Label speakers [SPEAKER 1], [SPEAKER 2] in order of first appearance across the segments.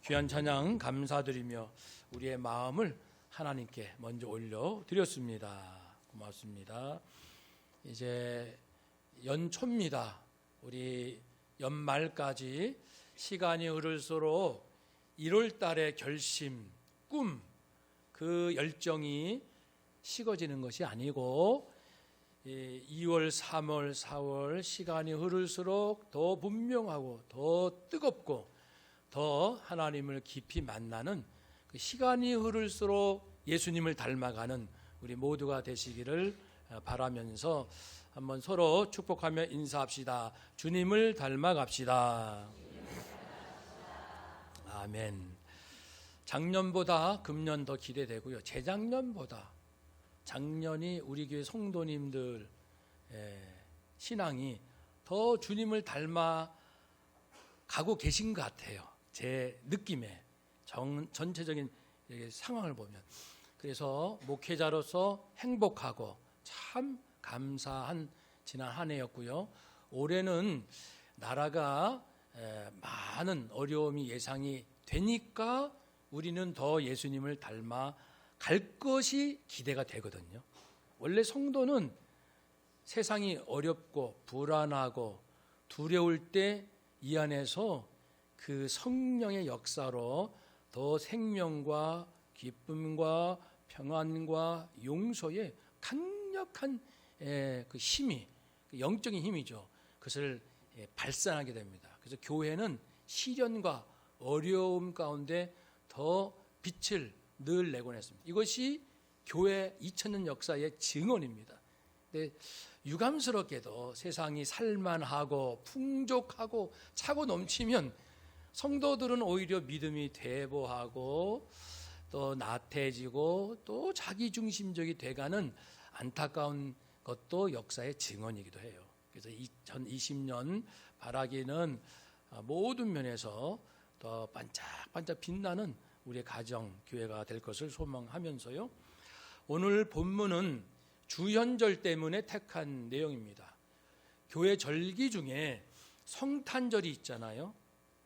[SPEAKER 1] 귀한 찬양 감사드리며 우리의 마음을 하나님께 먼저 올려드렸습니다. 고맙습니다. 이제 연초입니다. 우리 연말까지 시간이 흐를수록 1월 달의 결심, 꿈, 그 열정이 식어지는 것이 아니고 2월, 3월, 4월 시간이 흐를수록 더 분명하고 더 뜨겁고 더 하나님을 깊이 만나는 그 시간이 흐를수록 예수님을 닮아가는 우리 모두가 되시기를 바라면서 한번 서로 축복하며 인사합시다. 주님을 닮아갑시다. 아멘. 작년보다 금년 더 기대되고요. 재작년보다 작년이 우리 교회 성도님들 신앙이 더 주님을 닮아 가고 계신 것 같아요. 제 느낌에 전체적인 상황을 보면. 그래서 목회자로서 행복하고 참 감사한 지난 한 해였고요. 올해는 나라가 많은 어려움이 예상이 되니까 우리는 더 예수님을 닮아 갈 것이 기대가 되거든요. 원래 성도는 세상이 어렵고 불안하고 두려울 때 이 안에서 그 성령의 역사로 더 생명과 기쁨과 평안과 용서의 강력한 그 힘이, 영적인 힘이죠. 그것을 발산하게 됩니다. 그래서 교회는 시련과 어려움 가운데 더 빛을 늘 내곤 했습니다. 이것이 교회 2000년 역사의 증언입니다. 근데 유감스럽게도 세상이 살만하고 풍족하고 차고 넘치면 성도들은 오히려 믿음이 퇴보하고 또 나태해지고 또 자기중심적이 돼가는 안타까운 것도 역사의 증언이기도 해요. 그래서 2020년 바라기는 모든 면에서 더 반짝반짝 빛나는 우리의 가정, 교회가 될 것을 소망하면서요. 오늘 본문은 주현절 때문에 택한 내용입니다. 교회 절기 중에 성탄절이 있잖아요.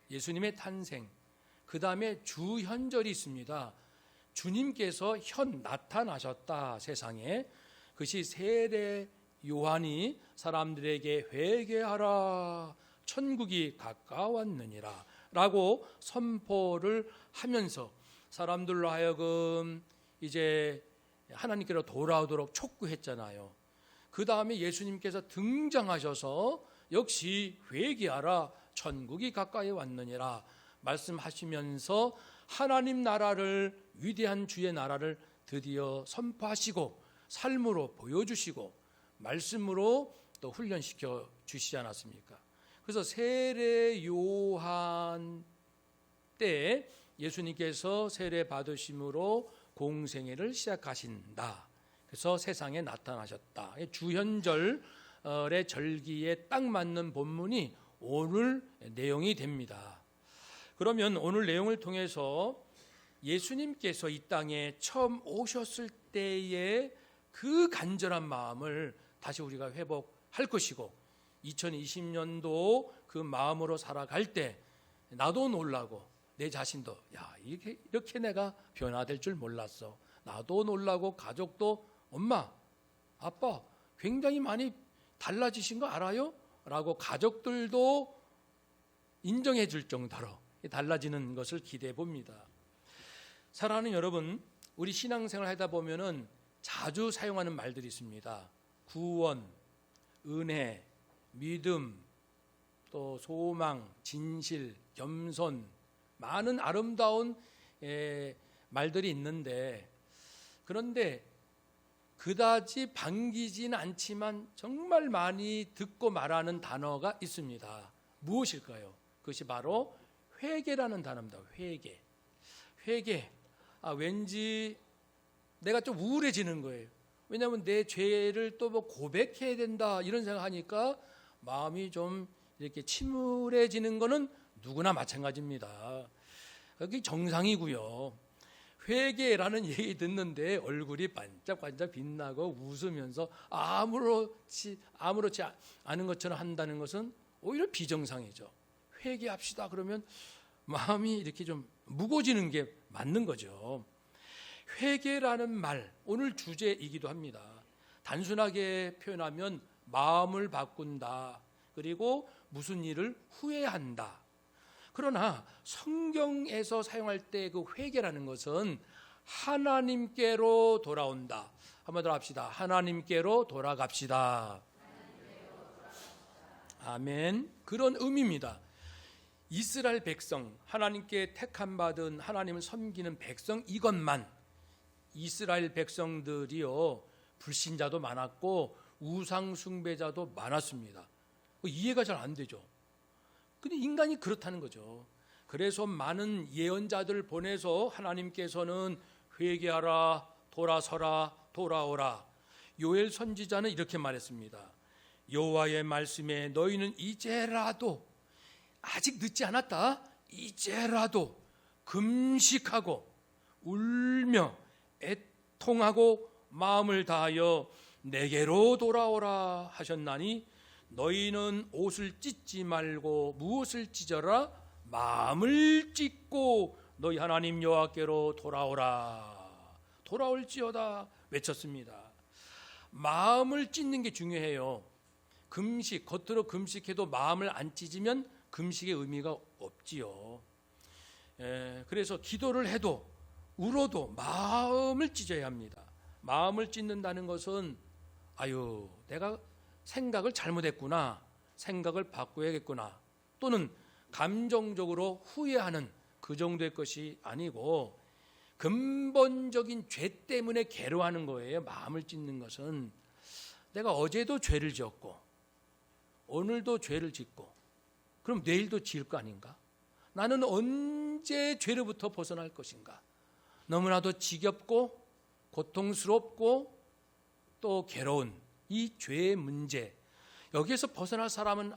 [SPEAKER 1] 예수님의 탄생. 그 다음에 주현절이 있습니다. 주님께서 현 나타나셨다, 세상에. 그것이 세례 요한이 사람들에게 회개하라, 천국이 가까웠느니라 라고 선포를 하면서 사람들로 하여금 이제 하나님께로 돌아오도록 촉구했잖아요. 그 다음에 예수님께서 등장하셔서 역시 회개하라, 천국이 가까이 왔느니라 말씀하시면서 하나님 나라를, 위대한 주의 나라를 드디어 선포하시고 삶으로 보여주시고 말씀으로 또 훈련시켜 주시지 않았습니까? 그래서 세례 요한 때 예수님께서 세례 받으심으로 공생애를 시작하신다. 그래서 세상에 나타나셨다. 주현절의 절기에 딱 맞는 본문이 오늘 내용이 됩니다. 그러면 오늘 내용을 통해서 예수님께서 이 땅에 처음 오셨을 때의 그 간절한 마음을 다시 우리가 회복할 것이고 2020년도 그 마음으로 살아갈 때 나도 놀라고 내 자신도 이렇게 내가 변화될 줄 몰랐어. 나도 놀라고 가족도 엄마, 아빠 굉장히 많이 달라지신 거 알아요? 라고 가족들도 인정해 줄 정도로 달라지는 것을 기대해 봅니다. 사랑하는 여러분, 우리 신앙생활 하다 보면은 자주 사용하는 말들이 있습니다. 구원, 은혜, 믿음, 또 소망, 진실, 겸손, 많은 아름다운 말들이 있는데 그런데 그다지 반기진 않지만 정말 많이 듣고 말하는 단어가 있습니다. 무엇일까요? 그것이 바로 회개라는 단어입니다. 회개. 왠지 내가 좀 우울해지는 거예요. 왜냐하면 내 죄를 또 뭐 고백해야 된다 이런 생각하니까 마음이 좀 이렇게 침울해지는 거는 누구나 마찬가지입니다. 그게 정상이고요. 회개라는 얘기 듣는데 얼굴이 반짝반짝 빛나고 웃으면서 아무렇지 않은 것처럼 한다는 것은 오히려 비정상이죠. 회개합시다 그러면 마음이 이렇게 좀 무거워지는 게 맞는 거죠. 회개라는 말, 오늘 주제이기도 합니다. 단순하게 표현하면 마음을 바꾼다. 그리고 무슨 일을 후회한다. 그러나 성경에서 사용할 때 그 회개라는 것은 하나님께로 돌아온다. 한번 더 합시다. 하나님께로 돌아갑시다. 아멘. 그런 의미입니다. 이스라엘 백성, 하나님께 택함 받은 하나님을 섬기는 백성 이것만, 이스라엘 백성들이요 불신자도 많았고 우상 숭배자도 많았습니다. 이해가 잘 안 되죠. 근데 인간이 그렇다는 거죠. 그래서 많은 예언자들을 보내서 하나님께서는 회개하라, 돌아서라, 돌아오라. 요엘 선지자는 이렇게 말했습니다. 여호와의 말씀에 너희는 이제라도, 아직 늦지 않았다, 이제라도 금식하고 울며 애통하고 마음을 다하여 내게로 돌아오라 하셨나니 너희는 옷을 찢지 말고 무엇을 찢어라? 마음을 찢고 너희 하나님 여호와께로 돌아오라. 돌아올지어다 외쳤습니다. 마음을 찢는 게 중요해요. 금식, 겉으로 금식해도 마음을 안 찢으면 금식의 의미가 없지요. 그래서 기도를 해도 울어도 마음을 찢어야 합니다. 마음을 찢는다는 것은 아유 내가 생각을 잘못했구나, 생각을 바꿔야겠구나, 또는 감정적으로 후회하는 그 정도의 것이 아니고 근본적인 죄 때문에 괴로워하는 거예요. 마음을 찢는 것은 내가 어제도 죄를 지었고 오늘도 죄를 짓고 그럼 내일도 지을 거 아닌가? 나는 언제 죄로부터 벗어날 것인가? 너무나도 지겹고 고통스럽고 또 괴로운 이 죄의 문제, 여기에서 벗어날 사람은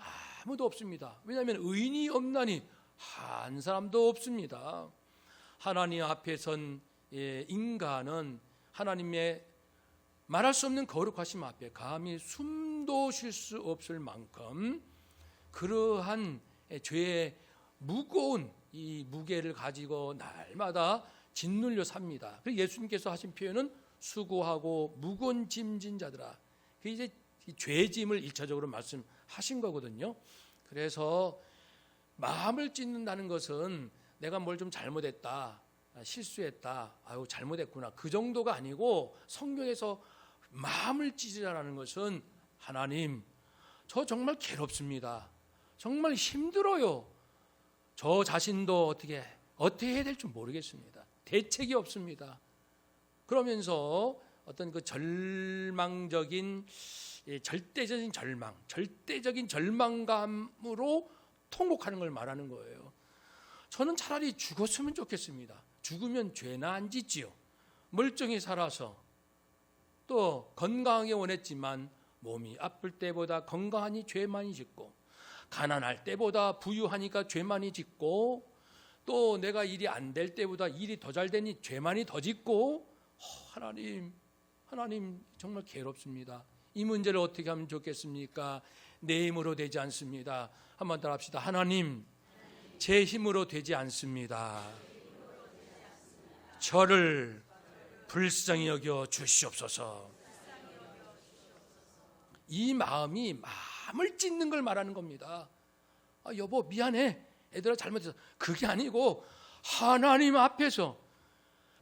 [SPEAKER 1] 아무도 없습니다. 왜냐하면 의인이 없나니 한 사람도 없습니다. 하나님 앞에 선 인간은 하나님의 말할 수 없는 거룩하심 앞에 감히 숨도 쉴 수 없을 만큼 그러한 죄의 무거운 이 무게를 가지고 날마다 짓눌려 삽니다. 그래서 예수님께서 하신 표현은 수고하고 무거운 짐진 자들아. 그 이제 죄짐을 1차적으로 말씀하신 거거든요. 그래서 마음을 찢는다는 것은 내가 뭘 좀 잘못했다, 실수했다, 아유 잘못했구나, 그 정도가 아니고 성경에서 마음을 찢으라는 것은 하나님, 저 정말 괴롭습니다. 정말 힘들어요. 저 자신도 어떻게 해야 될지 모르겠습니다. 대책이 없습니다. 그러면서 어떤 그 절망적인 절대적인 절망, 절대적인 절망감으로 통곡하는 걸 말하는 거예요. 저는 차라리 죽었으면 좋겠습니다. 죽으면 죄나 안 짓지요. 멀쩡히 살아서 또 건강하게 원했지만 몸이 아플 때보다 건강하니 죄 많이 짓고, 가난할 때보다 부유하니까 죄 많이 짓고, 또 내가 일이 안 될 때보다 일이 더 잘 되니 죄 많이 더 짓고, 하나님 정말 괴롭습니다. 이 문제를 어떻게 하면 좋겠습니까? 내 힘으로 되지 않습니다. 한번 더 합시다. 하나님, 제 힘으로 되지 않습니다. 저를 불쌍히 여겨 주시옵소서. 이 마음이 마음을 찢는 걸 말하는 겁니다. 여보 미안해, 애들아 잘못했어. 그게 아니고 하나님 앞에서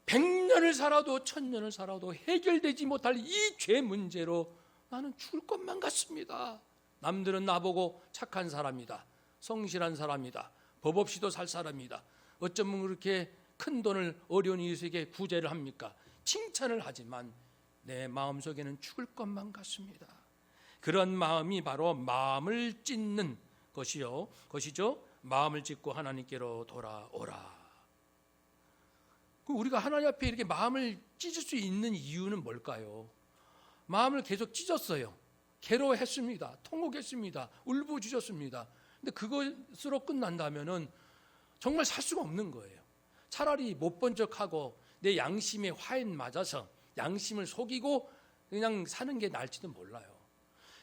[SPEAKER 1] 100년을 살아도 1000년을 살아도 해결되지 못할 이 죄 문제로 나는 죽을 것만 같습니다. 남들은 나보고 착한 사람이다, 성실한 사람이다, 법 없이도 살 사람이다, 어쩌면 그렇게 큰 돈을 어려운 이웃에게 구제를 합니까? 칭찬을 하지만 내 마음속에는 죽을 것만 같습니다. 그런 마음이 바로 마음을 찢는 것이죠. 마음을 찢고 하나님께로 돌아오라. 우리가 하나님 앞에 이렇게 마음을 찢을 수 있는 이유는 뭘까요? 마음을 계속 찢었어요. 괴로워했습니다. 통곡했습니다. 울부짖었습니다. 근데 그것으로 끝난다면은 정말 살 수가 없는 거예요. 차라리 못 본 척하고 내 양심에 화인 맞아서 양심을 속이고 그냥 사는 게 나을지도 몰라요.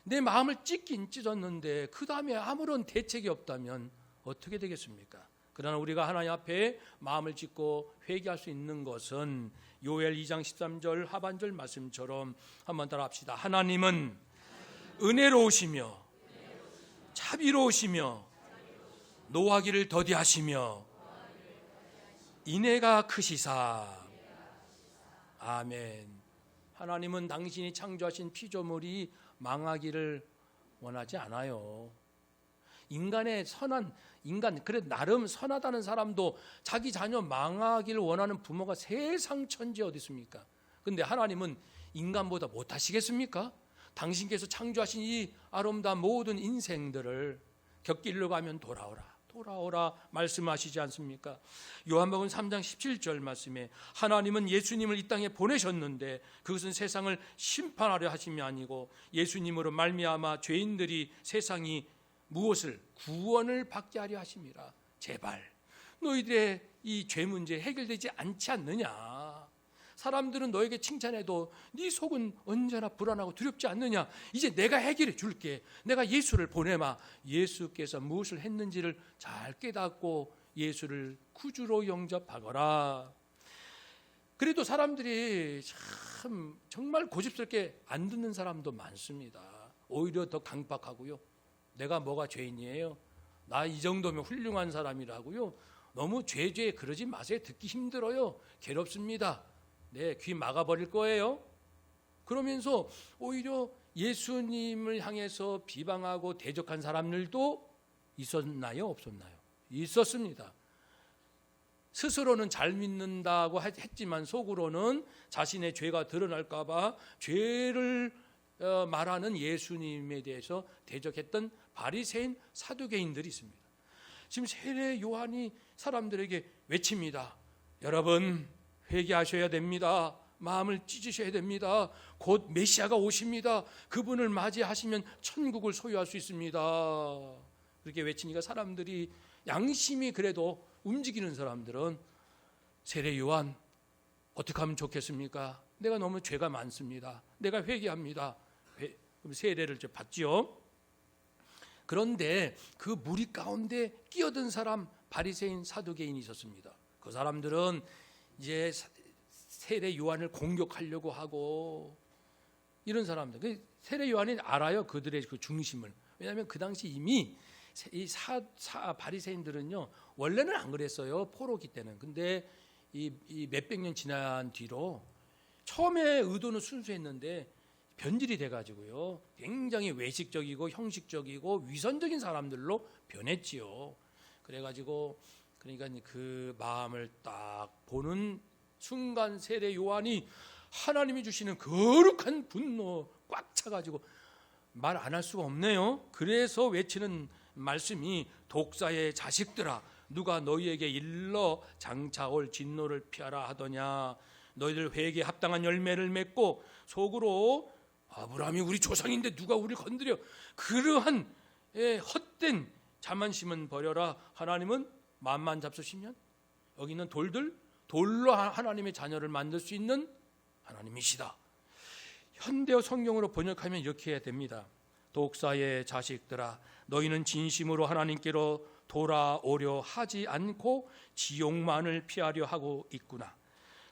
[SPEAKER 1] 내 마음을 찢긴 찢었는데 그 다음에 아무런 대책이 없다면 어떻게 되겠습니까? 그러나 우리가 하나님 앞에 마음을 짓고 회개할 수 있는 것은 요엘 2장 13절 하반절 말씀처럼 한번 따라합시다. 하나님은 은혜로우시며 자비로우시며 노하기를 더디하시며 인애가 크시사. 아멘. 하나님은 당신이 창조하신 피조물이 망하기를 원하지 않아요. 인간의 선한 인간, 그래 나름 선하다는 사람도 자기 자녀 망하기를 원하는 부모가 세상 천지에 어디 있습니까? 근데 하나님은 인간보다 못하시겠습니까? 당신께서 창조하신 이 아름다운 모든 인생들을 곁길로 가면 돌아오라 말씀하시지 않습니까? 요한복음 3장 17절 말씀에 하나님은 예수님을 이 땅에 보내셨는데 그것은 세상을 심판하려 하심이 아니고 예수님으로 말미암아 죄인들이 세상이 무엇을 구원을 받게 하려 하심이라. 제발 너희들의 이 죄 문제 해결되지 않지 않느냐? 사람들은 너에게 칭찬해도 네 속은 언제나 불안하고 두렵지 않느냐? 이제 내가 해결해 줄게. 내가 예수를 보내마. 예수께서 무엇을 했는지를 잘 깨닫고 예수를 구주로 영접하거라. 그래도 사람들이 참 정말 고집스럽게 안 듣는 사람도 많습니다. 오히려 더 강박하고요. 내가 뭐가 죄인이에요? 나 이 정도면 훌륭한 사람이라고요. 너무 죄 그러지 마세요. 듣기 힘들어요. 괴롭습니다. 네, 귀 막아버릴 거예요. 그러면서 오히려 예수님을 향해서 비방하고 대적한 사람들도 있었나요? 없었나요? 있었습니다. 스스로는 잘 믿는다고 했지만 속으로는 자신의 죄가 드러날까 봐 죄를 말하는 예수님에 대해서 대적했던 바리새인 사두개인들이 있습니다. 지금 세례 요한이 사람들에게 외칩니다. 여러분 회개하셔야 됩니다. 마음을 찢으셔야 됩니다. 곧 메시아가 오십니다. 그분을 맞이하시면 천국을 소유할 수 있습니다. 그렇게 외치니까 사람들이 양심이 그래도 움직이는 사람들은 세례 요한 어떻게 하면 좋겠습니까? 내가 너무 죄가 많습니다. 내가 회개합니다. 그럼 세례를 받지요. 그런데 그 무리 가운데 끼어든 사람 바리새인 사두개인이 있었습니다. 그 사람들은 이제 세례 요한을 공격하려고 하고 이런 사람들. 세례 요한이 알아요. 그들의 그 중심을. 왜냐하면 그 당시 이미 이 바리새인들은요 원래는 안 그랬어요. 포로기 때는. 근데 이 몇백 년 지난 뒤로 처음에 의도는 순수했는데 변질이 돼가지고요 굉장히 외식적이고 형식적이고 위선적인 사람들로 변했지요. 그래가지고 그러니까 그 마음을 딱 보는 순간 세례 요한이 하나님이 주시는 거룩한 분노 꽉 차가지고 말 안 할 수가 없네요. 그래서 외치는 말씀이 독사의 자식들아 누가 너희에게 일러 장차 올 진노를 피하라 하더냐. 너희들 회개에 합당한 열매를 맺고 속으로 아브라함이 우리 조상인데 누가 우리를 건드려. 그러한 헛된 자만심은 버려라. 하나님은 마음만 잡수시면 여기 있는 돌로 하나님의 자녀를 만들 수 있는 하나님이시다. 현대어 성경으로 번역하면 이렇게 해야 됩니다. 독사의 자식들아 너희는 진심으로 하나님께로 돌아오려 하지 않고 지옥만을 피하려 하고 있구나.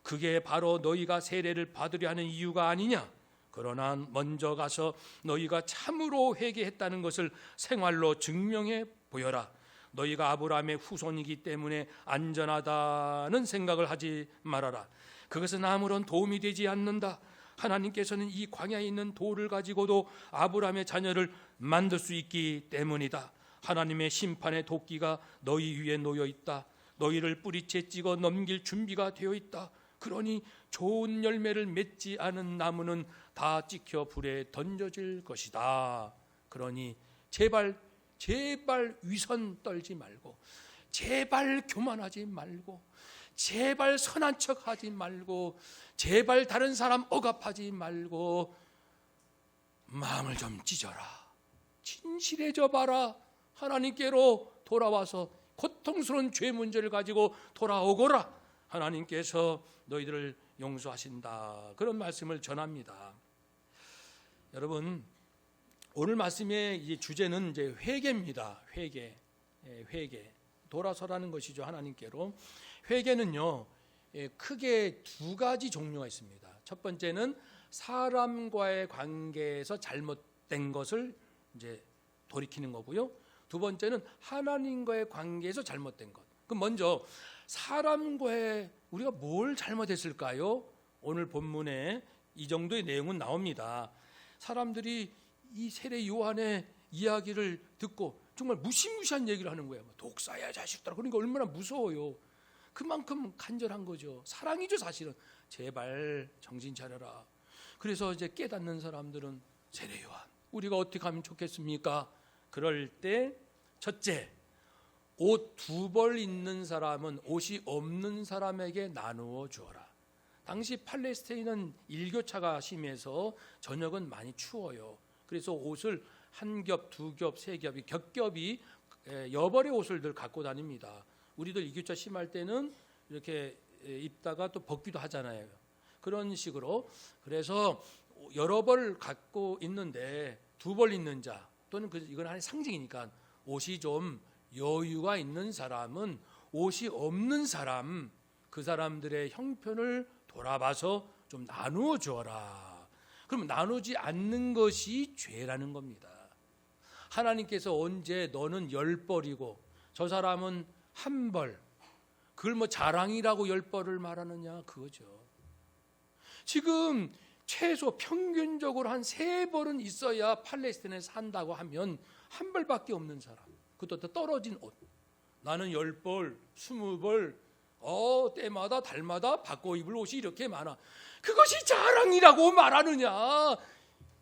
[SPEAKER 1] 그게 바로 너희가 세례를 받으려 하는 이유가 아니냐. 그러나 먼저 가서 너희가 참으로 회개했다는 것을 생활로 증명해 보여라. 너희가 아브라함의 후손이기 때문에 안전하다는 생각을 하지 말아라. 그것은 아무런 도움이 되지 않는다. 하나님께서는 이 광야에 있는 돌을 가지고도 아브라함의 자녀를 만들 수 있기 때문이다. 하나님의 심판의 도끼가 너희 위에 놓여 있다. 너희를 뿌리채 찍어 넘길 준비가 되어 있다. 그러니 좋은 열매를 맺지 않은 나무는 다 찍혀 불에 던져질 것이다. 그러니 제발 위선 떨지 말고, 제발 교만하지 말고, 제발 선한 척하지 말고, 제발 다른 사람 억압하지 말고 마음을 좀 찢어라. 진실해져 봐라. 하나님께로 돌아와서 고통스러운 죄 문제를 가지고 돌아오거라. 하나님께서 너희들을 용서하신다. 그런 말씀을 전합니다. 여러분, 오늘 말씀의 주제는 이제 회개입니다. 회개. 돌아서라는 것이죠. 하나님께로. 회개는요, 크게 두 가지 종류가 있습니다. 첫 번째는 사람과의 관계에서 잘못된 것을 이제 돌이키는 거고요. 두 번째는 하나님과의 관계에서 잘못된 것. 그럼 먼저 사람과의 우리가 뭘 잘못했을까요? 오늘 본문에 이 정도의 내용은 나옵니다. 사람들이 이 세례 요한의 이야기를 듣고 정말 무시무시한 얘기를 하는 거예요. 독사야 자식들아. 그러니까 얼마나 무서워요. 그만큼 간절한 거죠. 사랑이죠, 사실은. 제발 정신 차려라. 그래서 이제 깨닫는 사람들은 세례 요한, 우리가 어떻게 하면 좋겠습니까? 그럴 때 첫째, 옷 2벌 있는 사람은 옷이 없는 사람에게 나누어 주어라. 당시 팔레스타인은 일교차가 심해서 저녁은 많이 추워요. 그래서 옷을 한 겹, 두 겹, 세 겹이 겹겹이 여벌의 옷을 늘 갖고 다닙니다. 우리들 일교차 심할 때는 이렇게 입다가 또 벗기도 하잖아요. 그런 식으로. 그래서 여러 벌 갖고 있는데 2벌 있는 자, 또는 이건 하나의 상징이니까 옷이 좀 여유가 있는 사람은 옷이 없는 사람, 그 사람들의 형편을 돌아봐서 좀 나누어 주어라. 그럼 나누지 않는 것이 죄라는 겁니다. 하나님께서 언제 너는 10벌이고 저 사람은 1벌, 그걸 뭐 자랑이라고 10벌을 말하느냐, 그거죠. 지금 최소 평균적으로 한 3벌은 있어야 팔레스타인에 산다고 하면 1벌밖에 없는 사람, 그것도 더 떨어진 옷, 나는 10벌, 20벌, 때마다 달마다 바꿔 입을 옷이 이렇게 많아. 그것이 자랑이라고 말하느냐?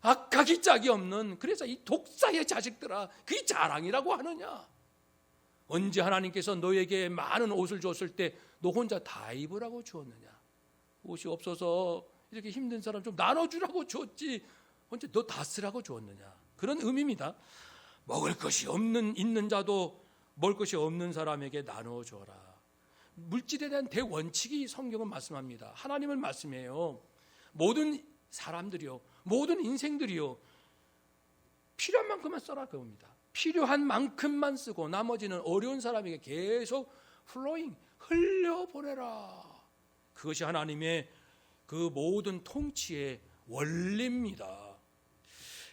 [SPEAKER 1] 악하기 짝이 없는. 그래서 이 독사의 자식들아, 그게 자랑이라고 하느냐? 언제 하나님께서 너에게 많은 옷을 줬을 때 너 혼자 다 입으라고 주었느냐? 옷이 없어서 이렇게 힘든 사람 좀 나눠주라고 줬지, 언제 너 다 쓰라고 주었느냐? 그런 의미입니다. 먹을 것이 있는 자도 먹을 것이 없는 사람에게 나누어 줘라. 물질에 대한 대원칙이 성경은 말씀합니다. 하나님은 말씀해요. 모든 사람들이요, 모든 인생들이요, 필요한 만큼만 써라 그겁니다. 필요한 만큼만 쓰고 나머지는 어려운 사람에게 계속 흘려보내라. 그것이 하나님의 그 모든 통치의 원리입니다.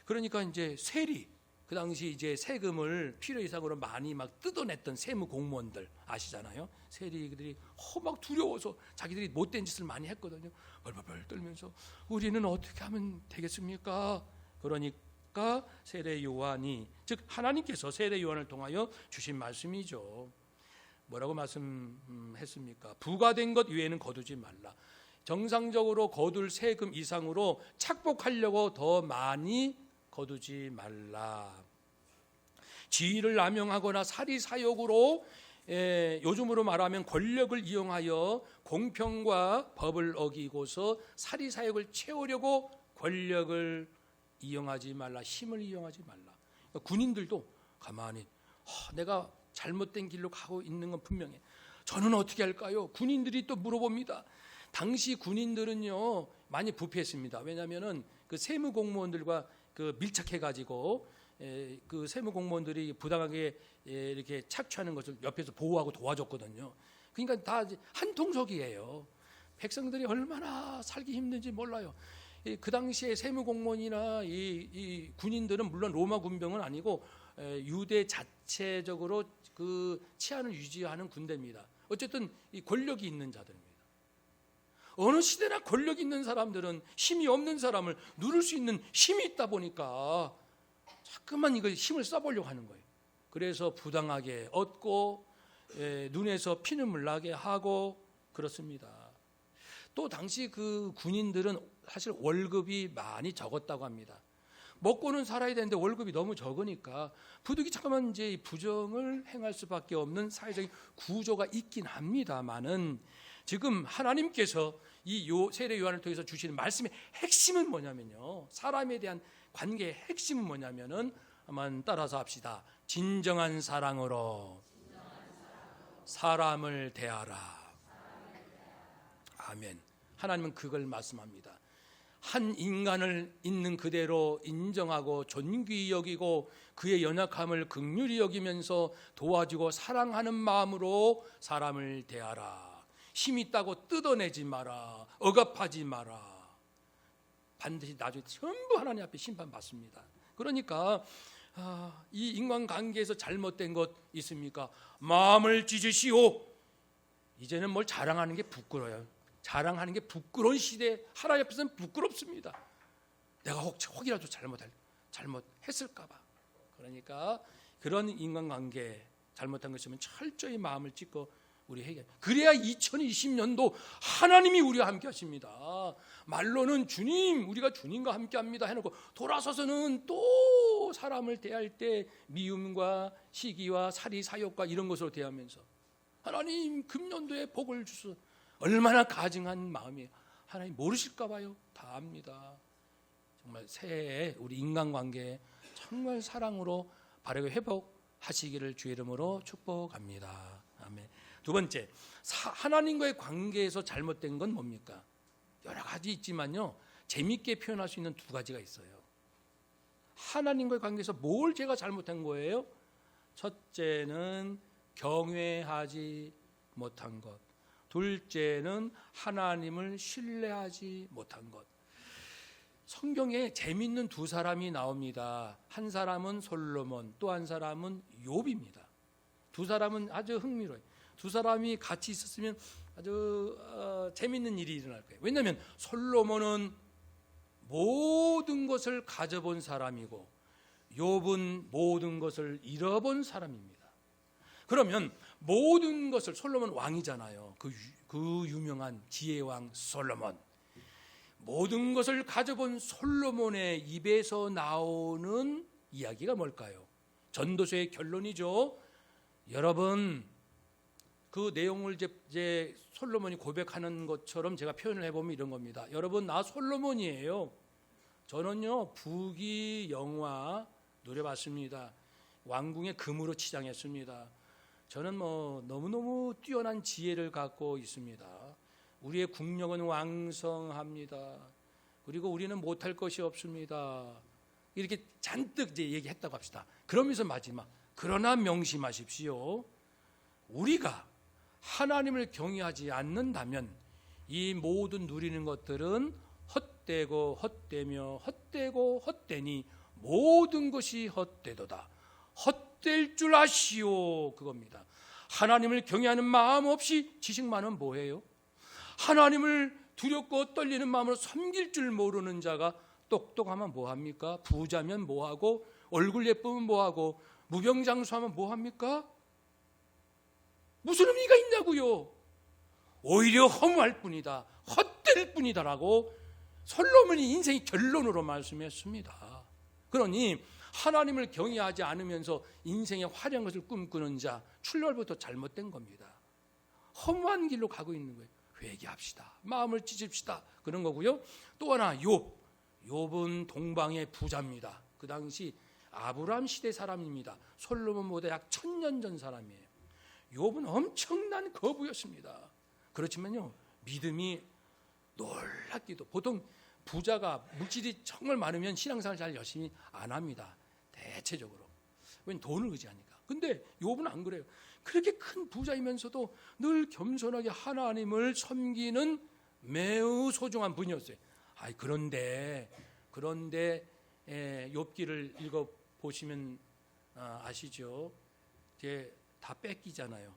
[SPEAKER 1] 그러니까 이제 세리, 그 당시 이제 세금을 필요 이상으로 많이 막 뜯어냈던 세무 공무원들 아시잖아요. 세리들이 막 두려워서 자기들이 못된 짓을 많이 했거든요. 벌벌벌 떨면서 우리는 어떻게 하면 되겠습니까? 그러니까 세례 요한이, 즉 하나님께서 세례 요한을 통하여 주신 말씀이죠. 뭐라고 말씀했습니까? 부과된 것 외에는 거두지 말라. 정상적으로 거둘 세금 이상으로 착복하려고 더 많이 거두지 말라. 지위를 남용하거나 사리사욕으로, 요즘으로 말하면 권력을 이용하여 공평과 법을 어기고서 사리사욕을 채우려고 권력을 이용하지 말라. 힘을 이용하지 말라. 그러니까 군인들도 가만히 내가 잘못된 길로 가고 있는 건 분명해. 저는 어떻게 할까요? 군인들이 또 물어봅니다. 당시 군인들은요 많이 부패했습니다. 왜냐하면은 그 세무 공무원들과 그 밀착해가지고 그 세무 공무원들이 부당하게 이렇게 착취하는 것을 옆에서 보호하고 도와줬거든요. 그러니까 다 한통속이에요. 백성들이 얼마나 살기 힘든지 몰라요. 그 당시에 세무 공무원이나 이 군인들은 물론 로마 군병은 아니고 유대 자체적으로 그 치안을 유지하는 군대입니다. 어쨌든 이 권력이 있는 자들입니다. 어느 시대나 권력 있는 사람들은 힘이 없는 사람을 누를 수 있는 힘이 있다 보니까 자꾸만 이거 힘을 써보려고 하는 거예요. 그래서 부당하게 얻고 눈에서 피눈물 나게 하고 그렇습니다. 또 당시 그 군인들은 사실 월급이 많이 적었다고 합니다. 먹고는 살아야 되는데 월급이 너무 적으니까 부득이 잠깐만 이제 부정을 행할 수밖에 없는 사회적인 구조가 있긴 합니다만은, 지금 하나님께서 이 세례 요한을 통해서 주시는 말씀의 핵심은 뭐냐면요, 사람에 대한 관계의 핵심은 뭐냐면은, 한번 따라서 합시다. 진정한 사랑으로 사람을 대하라. 아멘. 하나님은 그걸 말씀합니다. 한 인간을 있는 그대로 인정하고 존귀히 여기고 그의 연약함을 긍휼히 여기면서 도와주고 사랑하는 마음으로 사람을 대하라. 힘 있다고 뜯어내지 마라. 억압하지 마라. 반드시 나중에 전부 하나님 앞에 심판받습니다. 그러니까 이 인간관계에서 잘못된 것 있습니까? 마음을 찢으시오. 이제는 뭘 자랑하는 게 부끄러워요. 자랑하는 게 부끄러운 시대에 하나님 앞에서는 부끄럽습니다. 내가 혹이라도 잘못했을까 봐. 그러니까 그런 인간관계 잘못한 것 있으면 철저히 마음을 찢고 우리 해결. 그래야 2020년도 하나님이 우리와 함께 하십니다. 말로는 주님, 우리가 주님과 함께 합니다 해놓고 돌아서서는 또 사람을 대할 때 미움과 시기와 사리 사욕과 이런 것으로 대하면서 하나님 금년도에 복을 주소. 얼마나 가증한 마음이에요. 하나님 모르실까 봐요. 다 압니다. 정말 새해에 우리 인간관계 정말 사랑으로 바르게 회복하시기를 주의 이름으로 축복합니다. 아멘. 두 번째, 하나님과의 관계에서 잘못된 건 뭡니까? 여러 가지 있지만요, 재밌게 표현할 수 있는 두 가지가 있어요. 하나님과의 관계에서 뭘 제가 잘못한 거예요? 첫째는 경외하지 못한 것, 둘째는 하나님을 신뢰하지 못한 것. 성경에 재밌는 두 사람이 나옵니다. 한 사람은 솔로몬, 또 한 사람은 욥입니다. 두 사람은 아주 흥미로워요. 두 사람이 같이 있었으면 아주 재밌는 일이 일어날 거예요. 왜냐하면 솔로몬은 모든 것을 가져본 사람이고 욥은 모든 것을 잃어본 사람입니다. 그러면 모든 것을, 솔로몬 왕이잖아요. 그 유명한 지혜왕 솔로몬. 모든 것을 가져본 솔로몬의 입에서 나오는 이야기가 뭘까요? 전도서의 결론이죠. 여러분, 그 내용을 이제 솔로몬이 고백하는 것처럼 제가 표현을 해보면 이런 겁니다. 여러분, 나 솔로몬이에요. 저는요, 부귀영화 누려봤습니다. 왕궁의 금으로 치장했습니다. 저는 너무너무 뛰어난 지혜를 갖고 있습니다. 우리의 국력은 왕성합니다. 그리고 우리는 못할 것이 없습니다. 이렇게 잔뜩 이제 얘기했다고 합시다. 그러면서 마지막, 그러나 명심하십시오. 우리가 하나님을 경외하지 않는다면 이 모든 누리는 것들은 헛되고 헛되며 헛되고 헛되니 모든 것이 헛되도다. 헛될 줄 아시오, 그겁니다. 하나님을 경외하는 마음 없이 지식만은 뭐예요? 하나님을 두렵고 떨리는 마음으로 섬길 줄 모르는 자가 똑똑하면 뭐합니까? 부자면 뭐하고, 얼굴 예쁘면 뭐하고, 무병장수하면 뭐합니까? 무슨 의미가 있냐고요. 오히려 허무할 뿐이다, 헛될 뿐이다라고 솔로몬이 인생의 결론으로 말씀했습니다. 그러니 하나님을 경외하지 않으면서 인생의 화려한 것을 꿈꾸는 자, 출발부터 잘못된 겁니다. 허무한 길로 가고 있는 거예요. 회개합시다. 마음을 찢읍시다. 그런 거고요. 또 하나, 욥은 동방의 부자입니다. 그 당시 아브라함 시대 사람입니다. 솔로몬보다 약 1000년 전 사람이에요. 욥은 엄청난 거부였습니다. 그렇지만요, 믿음이 놀랍게도, 보통 부자가 물질이 정말 많으면 신앙생활 잘 열심히 안 합니다. 대체적으로. 왜냐면 돈을 의지하니까. 근데 욥은 안 그래요. 그렇게 큰 부자이면서도 늘 겸손하게 하나님을 섬기는 매우 소중한 분이었어요. 그런데 욥기를 읽어보시면 아시죠? 이제 다 뺏기잖아요.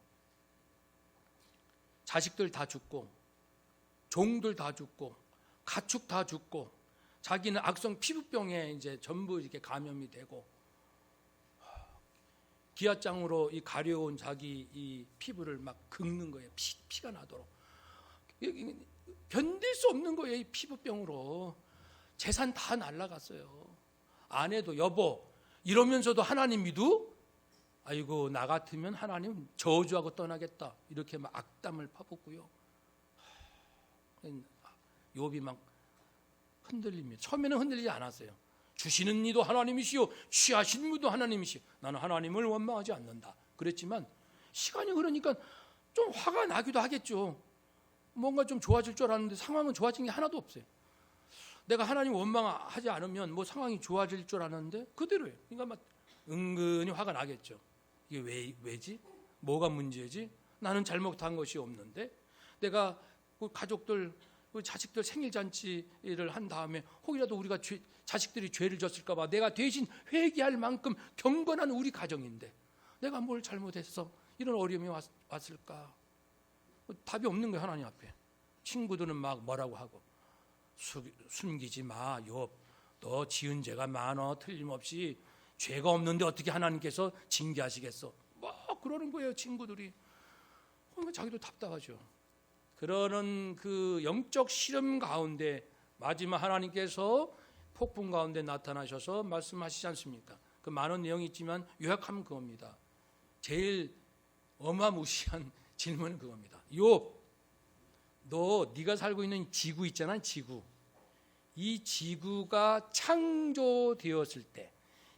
[SPEAKER 1] 자식들 다 죽고, 종들 다 죽고, 가축 다 죽고, 자기는 악성 피부병에 이제 전부 이렇게 감염이 되고, 기아장으로 이 가려운 자기 이 피부를 막 긁는 거예요. 피가 나도록. 견딜 수 없는 거예요. 이 피부병으로. 재산 다 날라갔어요. 아내도 여보 이러면서도 하나님 믿어? 아이고 나 같으면 하나님 저주하고 떠나겠다. 이렇게 막 악담을 퍼붓고요. 욥이 막 흔들립니다. 처음에는 흔들리지 않았어요. 주시는 이도 하나님이시오, 취하신 이도 하나님이시오. 나는 하나님을 원망하지 않는다. 그랬지만 시간이 흐르니까 좀 화가 나기도 하겠죠. 뭔가 좀 좋아질 줄 알았는데 상황은 좋아진 게 하나도 없어요. 내가 하나님 원망하지 않으면 뭐 상황이 좋아질 줄 아는데 그대로예요. 그러니까 막 은근히 화가 나겠죠. 이게 왜지? 뭐가 문제지? 나는 잘못한 것이 없는데 내가 가족들 자식들 생일 잔치를 한 다음에 혹이라도 우리가 자식들이 죄를 졌을까 봐 내가 대신 회개할 만큼 경건한 우리 가정인데 내가 뭘 잘못했어? 이런 어려움이 왔을까? 답이 없는 거예요. 하나님 앞에. 친구들은 막 뭐라고 하고 숨기지 마. 욥, 너 지은 죄가 많어. 틀림없이 죄가 없는데 어떻게 하나님께서 징계하시겠어? 막 그러는 거예요. 친구들이. 자기도 답답하죠. 그러는 그 영적 시름 가운데 마지막 하나님께서 폭풍 가운데 나타나셔서 말씀하시지 않습니까? 그 많은 내용이 있지만 요약하면 그겁니다. 제일 어마무시한 질문은 그겁니다. 욥, 네가 살고 있는 지구 있잖아, 지구. 이 지구가 창조되었을 때,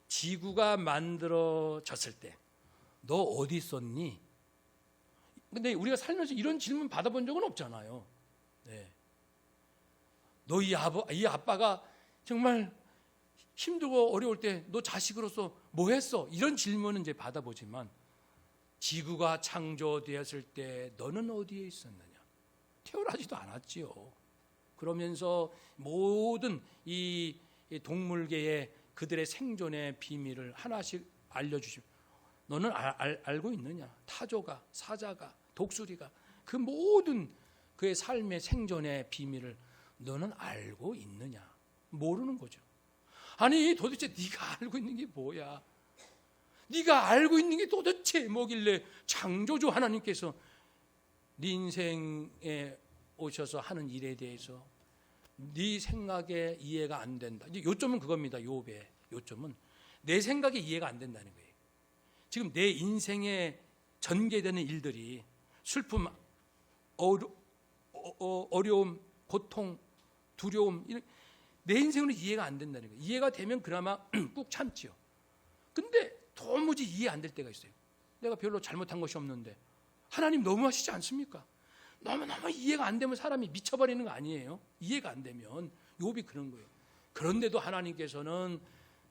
[SPEAKER 1] 지구가 만들어졌을 때, 너 어디 있었니? 근데 우리가 살면서 이런 질문 받아본 적은 없잖아요. 네. 너 이 아빠가 정말 힘들고 어려울 때 너 자식으로서 뭐 했어? 이런 질문은 이제 받아보지만 지구가 창조되었을 때 너는 어디에 있었느냐? 태어나지도 않았지요. 그러면서 모든 이 동물계의 그들의 생존의 비밀을 하나씩 알려주시고 너는 알고 있느냐? 타조가, 사자가, 독수리가 그 모든 그의 삶의 생존의 비밀을 너는 알고 있느냐? 모르는 거죠. 아니 도대체 네가 알고 있는 게 뭐야? 네가 알고 있는 게 도대체 뭐길래 창조주 하나님께서 네 인생에 오셔서 하는 일에 대해서 네 생각에 이해가 안 된다. 이제 요점은 그겁니다. 욥의 요점은 내 생각에 이해가 안 된다는 거예요. 지금 내 인생에 전개되는 일들이 슬픔, 어려움, 고통, 두려움 내 인생으로 이해가 안 된다는 거예요. 이해가 되면 그나마 꾹 참지요. 근데 도무지 이해 안 될 때가 있어요. 내가 별로 잘못한 것이 없는데 하나님 너무하시지 않습니까? 너무너무 이해가 안 되면 사람이 미쳐버리는 거 아니에요? 이해가 안 되면 욥이 그런 거예요. 그런데도 하나님께서는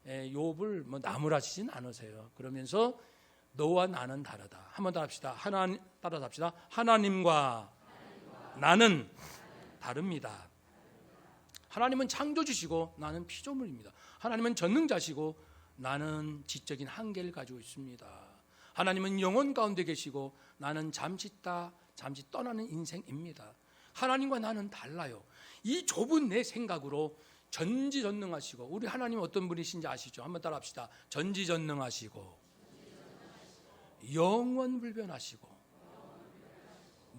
[SPEAKER 1] 욥을 뭐 나무라지진 않으세요. 그러면서 너와 나는 다르다. 한 번 더 합시다. 따라서 합시다. 하나님과 나는 다릅니다. 하나님은 창조주시고 나는 피조물입니다. 하나님은 전능자시고 나는 지적인 한계를 가지고 있습니다. 하나님은 영혼 가운데 계시고 나는 잠시 떠나는 인생입니다. 하나님과 나는 달라요. 이 좁은 내 생각으로 전지전능하시고 우리 하나님 어떤 분이신지 아시죠? 한번 따라합시다. 전지전능하시고 영원불변하시고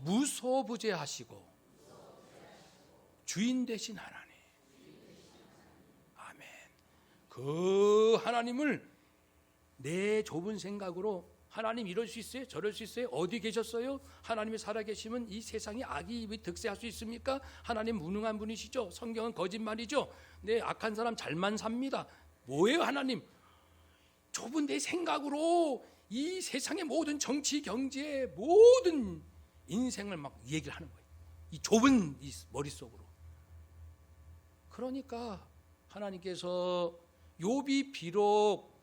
[SPEAKER 1] 무소부재하시고 주인 되신 하나님. 아멘. 그 하나님을 내 좁은 생각으로 하나님 이럴 수 있어요? 저럴 수 있어요? 어디 계셨어요? 하나님이 살아계시면 이 세상에 악이 득세할 수 있습니까? 하나님 무능한 분이시죠? 성경은 거짓말이죠? 네, 악한 사람 잘만 삽니다. 뭐예요 하나님? 좁은 내 생각으로 이 세상의 모든 정치, 경제, 모든 인생을 막 얘기를 하는 거예요. 이 좁은 이 머릿속으로. 그러니까 하나님께서 욥이 비록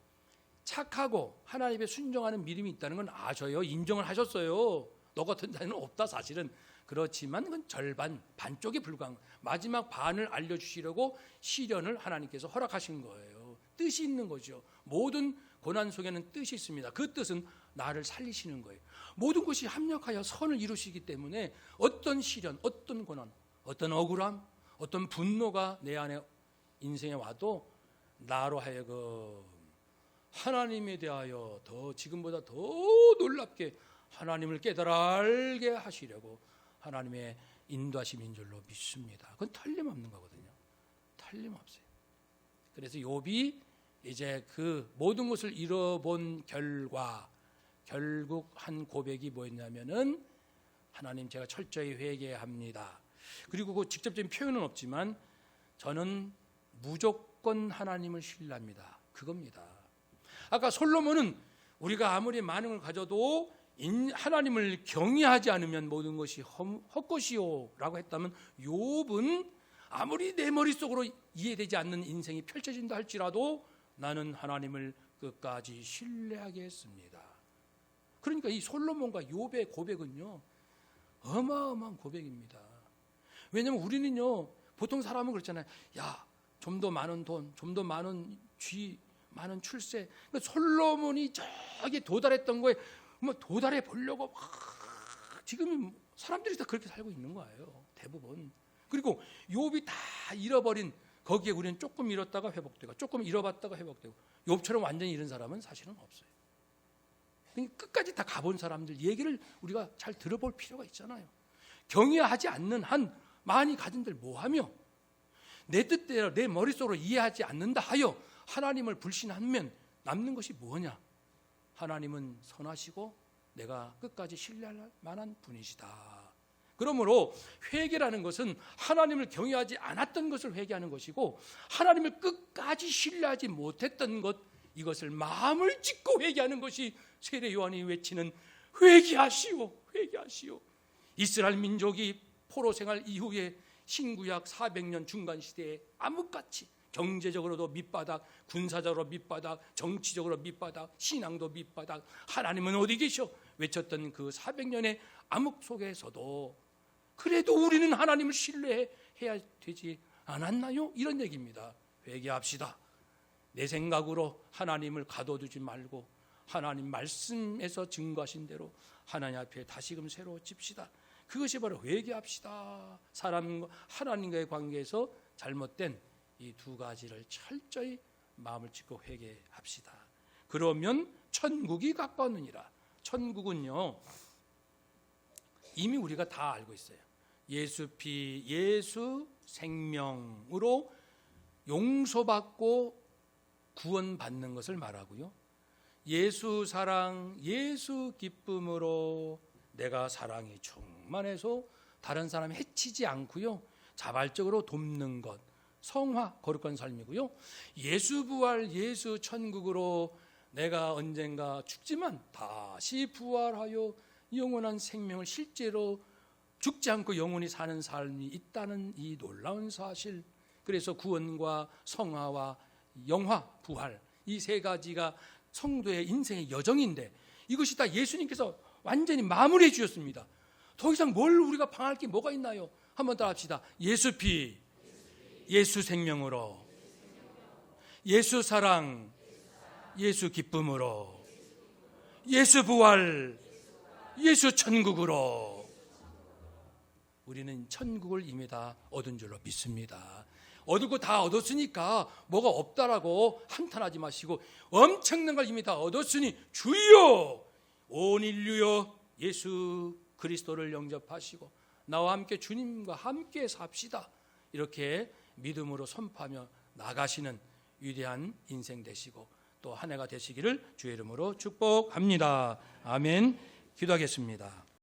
[SPEAKER 1] 착하고 하나님의 순종하는 믿음이 있다는 건 아셔요. 인정을 하셨어요. 너 같은 자는 없다 사실은. 그렇지만 그건 절반, 반쪽에 불과한 마지막 반을 알려주시려고 시련을 하나님께서 허락하신 거예요. 뜻이 있는 거죠. 모든 고난 속에는 뜻이 있습니다. 그 뜻은 나를 살리시는 거예요. 모든 것이 합력하여 선을 이루시기 때문에 어떤 시련, 어떤 고난, 어떤 억울함, 어떤 분노가 내 안에 인생에 와도 나로 하여금 하나님에 대하여 더 지금보다 더 놀랍게 하나님을 깨달아 알게 하시려고 하나님의 인도하심인 줄로 믿습니다. 그건 틀림없는 거거든요. 틀림없어요. 그래서 욥이 이제 그 모든 것을 잃어본 결과 결국 한 고백이 뭐였냐면은 하나님 제가 철저히 회개합니다. 그리고 그 직접적인 표현은 없지만 저는 무조건 하나님을 신뢰합니다. 그겁니다. 아까 솔로몬은 우리가 아무리 많은 걸 가져도 하나님을 경외하지 않으면 모든 것이 헛것이요 라고 했다면 욥은 아무리 내 머릿속으로 이해되지 않는 인생이 펼쳐진다 할지라도 나는 하나님을 끝까지 신뢰하겠습니다. 그러니까 이 솔로몬과 욥의 고백은요, 어마어마한 고백입니다. 왜냐하면 우리는요, 보통 사람은 그렇잖아요. 야, 좀 더 많은 돈, 좀 더 많은 쥐, 많은 출세. 그러니까 솔로몬이 저기 도달했던 거에 뭐 도달해 보려고 지금 사람들이 다 그렇게 살고 있는 거예요, 대부분. 그리고 욥이 다 잃어버린 거기에 우리는 조금 잃었다가 회복되고 조금 잃어봤다가 회복되고, 욥처럼 완전히 잃은 사람은 사실은 없어요. 끝까지 다 가본 사람들 얘기를 우리가 잘 들어볼 필요가 있잖아요. 경외하지 않는 한 많이 가진들 뭐하며 내 뜻대로 내 머릿속으로 이해하지 않는다 하여 하나님을 불신하면 남는 것이 뭐냐? 하나님은 선하시고 내가 끝까지 신뢰할 만한 분이시다. 그러므로 회개라는 것은 하나님을 경외하지 않았던 것을 회개하는 것이고, 하나님을 끝까지 신뢰하지 못했던 것, 이것을 마음을 찢고 회개하는 것이 세례 요한이 외치는 회개하시오, 회개하시오. 이스라엘 민족이 포로 생활 이후에 신구약 400년 중간 시대에 암흑같이 경제적으로도 밑바닥, 군사적으로 밑바닥, 정치적으로 밑바닥, 신앙도 밑바닥, 하나님은 어디 계셔? 외쳤던 그 400년의 암흑 속에서도 그래도 우리는 하나님을 신뢰해야 되지 않았나요? 이런 얘기입니다. 회개합시다. 내 생각으로 하나님을 가둬두지 말고 하나님 말씀에서 증거하신 대로 하나님 앞에 다시금 새로 집시다. 그것이 바로 회개합시다. 사람과 하나님과의 관계에서 잘못된 이 두 가지를 철저히 마음을 찢고 회개합시다. 그러면 천국이 가까웠느니라. 천국은요, 이미 우리가 다 알고 있어요. 예수 피, 예수 생명으로 용서받고 구원받는 것을 말하고요, 예수 사랑, 예수 기쁨으로 내가 사랑이 충만해서 다른 사람 해치지 않고요, 자발적으로 돕는 것, 성화, 거룩한 삶이고요, 예수 부활, 예수 천국으로 내가 언젠가 죽지만 다시 부활하여 영원한 생명을 실제로 죽지 않고 영원히 사는 삶이 있다는 이 놀라운 사실. 그래서 구원과 성화와 영화, 부활, 이 세 가지가 성도의 인생의 여정인데, 이것이 다 예수님께서 완전히 마무리해 주셨습니다. 더 이상 뭘 우리가 방할 게 뭐가 있나요? 한번 따라 합시다. 예수 피, 예수 생명으로, 예수 사랑, 예수 기쁨으로, 예수 부활, 예수 천국으로. 우리는 천국을 이미 다 얻은 줄로 믿습니다. 얻고 다 얻었으니까 뭐가 없다라고 한탄하지 마시고, 엄청난 걸 이미 다 얻었으니 주여, 온 인류여 예수 그리스도를 영접하시고 나와 함께 주님과 함께 삽시다. 이렇게 믿음으로 선포하며 나가시는 위대한 인생 되시고 또 한 해가 되시기를 주의 이름으로 축복합니다. 아멘. 기도하겠습니다.